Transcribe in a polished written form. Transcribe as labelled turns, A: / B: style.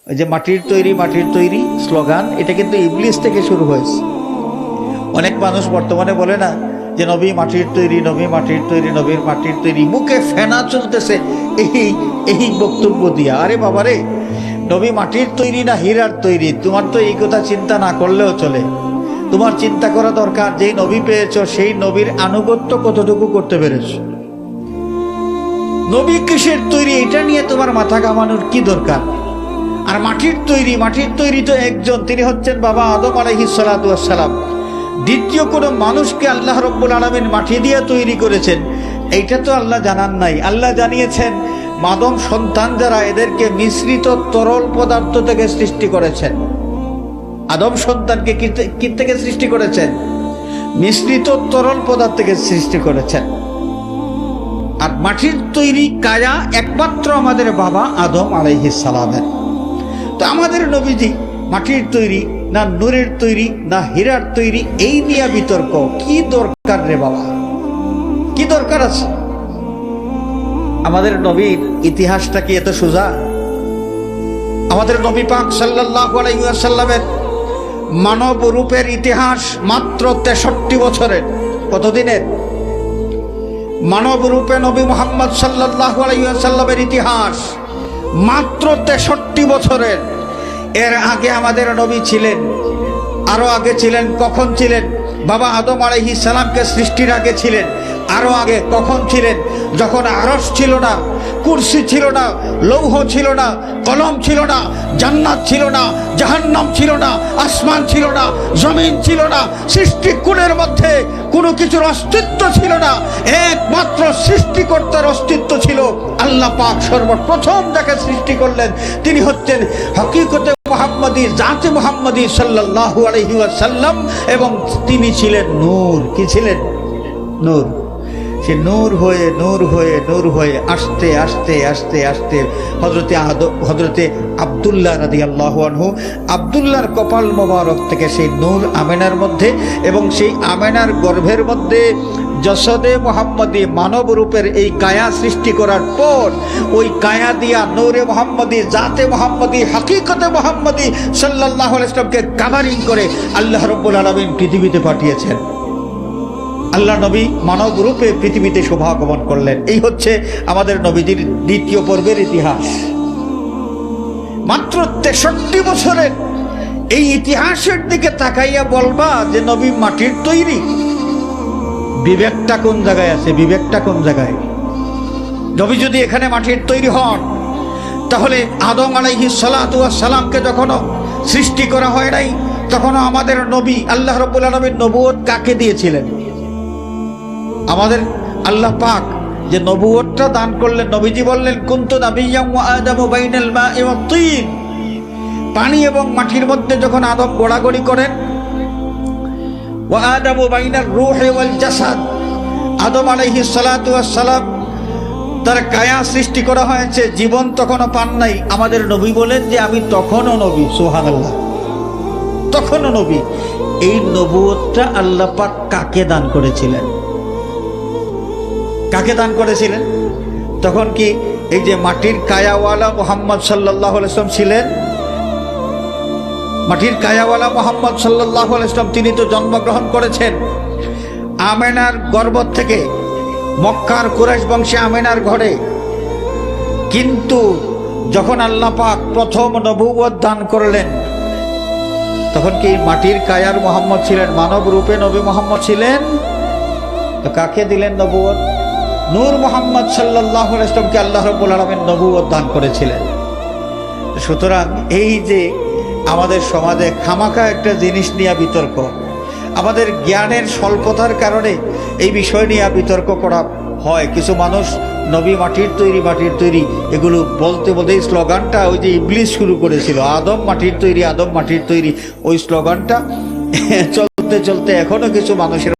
A: ওই যে মাটির তৈরি স্লোগান, এটা কিন্তু ইবলিস থেকে শুরু হয়েছে। অনেক মানুষ বর্তমানে বলে না যে নবী মাটির তৈরি, নবী মাটির তৈরি, নবীর মাটির তৈরি, মুখে ফেনা চলতেছে এই বক্তব্য দিয়া। আরে বাবারে, নবী মাটির তৈরি না হীরার তৈরি, তোমার তো এই কথা চিন্তা না করলেও চলে। তোমার চিন্তা করা দরকার, যেই নবী পেয়েছ সেই নবীর আনুগত্য কতটুকু করতে পেরেছ। নবী কিসের তৈরি এটা নিয়ে তোমার মাথা ঘামানোর কি দরকার? আর মাটির তৈরি তো একজন, তিনি হচ্ছেন বাবা আদম আলাইহিস সালাতু ওয়াস সালাম। দ্বিতীয় কোনো মানুষকে আল্লাহ রাব্বুল আলামিন মাটি দিয়ে তৈরি করেছেন এইটা তো আল্লাহ জানান নাই। আল্লাহ জানিয়েছেন মাদম সন্তান যারা, এদেরকে মিশ্রিত তরল পদার্থ থেকে সৃষ্টি করেছেন। আদম সন্তানকে কি থেকে সৃষ্টি করেছেন? মিশ্রিত তরল পদার্থ থেকে সৃষ্টি করেছেন। আর মাটির তৈরি কায়া একমাত্র আমাদের বাবা আদম আলাইহিস সালামের। তো আমাদের নবীজি মাটির তৈরি না নূরের তৈরি না হীরার তৈরি, এই নিয়ে বিতর্ক কি দরকার রে বাবা? কি দরকার আছে? আমাদের নবীর ইতিহাসটা কি এত সোজা? আমাদের নবী পাক সাল্লাল্লাহু আলাইহি ওয়াসাল্লামের মানব রূপের ইতিহাস মাত্র 63 বছরের। কতদিনের? মানব রূপে নবী মুহাম্মদ সাল্লাল্লাহু আলাইহি ওয়াসাল্লামের ইতিহাস মাত্র 63 বছরের। এর আগে আমাদের নবী ছিলেন, আরো আগে ছিলেন। কখন ছিলেন? বাবা আদম আলাইহিস সালামকে সৃষ্টির আগে ছিলেন। আরো আগে কখন ছিলেন? যখন আরশ ছিল না, কুরসি ছিল না, লৌহ ছিল না, কলম ছিল না, জান্নাত ছিল না, জাহান্নাম ছিল না, আসমান ছিল না, জমিন ছিল না, সৃষ্টিকুলের মধ্যে কোনো কিছুর অস্তিত্ব ছিল না। একমাত্র সৃষ্টিকর্তার অস্তিত্ব ছিল। আল্লাহ পাক সর্বপ্রথম যাকে সৃষ্টি করলেন তিনি হচ্ছেন হকিকতে মুহাম্মদী, জাতে মুহাম্মদী সাল্লাল্লাহু আলাইহি ওয়াসাল্লাম, এবং তিনি ছিলেন নূর। কি ছিলেন? নূর। সে নূর হয়ে আস্তে আস্তে হযরতে আব্দুল্লাহ রাদিয়াল্লাহু আনহু, আব্দুল্লাহর কপাল মোবারক থেকে সেই নূর আমেনার মধ্যে, এবং সেই আমেনার গর্ভের মধ্যে জসদে মুহাম্মদী মানব রূপের এই কায়া সৃষ্টি করার পর ওই কায়া দিয়া নূরে মুহাম্মদী, জাতে মুহাম্মদী, হাকিকতে মুহাম্মদী সাল্লাল্লাহু আলাইহি ওয়াসাল্লামকে কাভারিং করে আল্লাহ রাব্বুল আলামিন পৃথিবীতে পাঠিয়েছেন। আল্লাহ নবী মানব রূপে পৃথিবীতে শোভাগমন করলেন। এই হচ্ছে আমাদের নবীজির দ্বিতীয় পর্বের ইতিহাস। মাত্র 63 বছরের এই ইতিহাসের দিকে তাকাইয়া বলবা যে নবী মাটির তৈরি, বিবেকটা কোন জায়গায় আছে? বিবেকটা কোন জায়গায়? নবী যদি এখানে মাটির তৈরি হন, তাহলে আদম আলাইহিস সালাতু ওয়াস সালামকে যখনও সৃষ্টি করা হয় নাই, তখনও আমাদের নবী আল্লাহ রাব্বুল আলামিন নবুয়ত কাকে দিয়েছিলেন? আমাদের আল্লাহ পাক যে নবুয়তটা দান করলেন, নবীজি বললেন কুনতু নাবিয়্যান ওয়া আদামু বাইনাল মা'i ওয়াত তিন। পানি এবং মাটির মধ্যে যখন আদম গোড়াগড়ি করেন, ওয়া আদামু বাইনার রূহি ওয়াল জাসাদ, আদম আলাইহিস সালাতু ওয়াস সালাম তার কায়া সৃষ্টি করা হয়েছে, জীবন তখনও পান নাই। আমাদের নবী বলেন যে আমি তখনও নবী। সুবহানাল্লাহ, তখনও নবী। এই নবুয়তটা আল্লাহ পাক কাকে দান করেছিলেন? কাকে দান করেছিলেন? তখন কি এই যে মাটির কায়াওয়ালা মুহাম্মদ সাল্লাল্লাহু আলাইহি ওয়াসাল্লাম ছিলেন? মাটির কায়াওয়ালা মুহাম্মদ সাল্লাল্লাহু আলাইহি ওয়াসাল্লাম তিনি তো জন্মগ্রহণ করেছেন আমেনার গর্ভ থেকে, মক্কার কুরাইশ বংশে আমেনার ঘরে। কিন্তু যখন আল্লাহ পাক প্রথম নবুয়ত দান করলেন, তখন কি মাটির কায়ার মুহাম্মদ ছিলেন? মানব রূপে নবী মুহাম্মদ ছিলেন। তো কাকে দিলেন নবুয়ত? নূর মুহাম্মদ সাল্লাল্লাহু আলাইহি ওয়াসাল্লামকে আল্লাহ রাব্বুল আলামিন নবুয়ত দান করেছিলেন। সুতরাং এই যে আমাদের সমাজে খামাখা একটা জিনিস নিয়ে বিতর্ক, আমাদের জ্ঞানের স্বল্পতার কারণে এই বিষয় নিয়ে বিতর্ক করা হয়। কিছু মানুষ নবী মাটির তৈরি এগুলো বলতে বলতে এই স্লোগানটা ওই যে ইবলিস শুরু করেছিল, আদম মাটির তৈরি, ওই স্লোগানটা চলতে এখনো কিছু মানুষের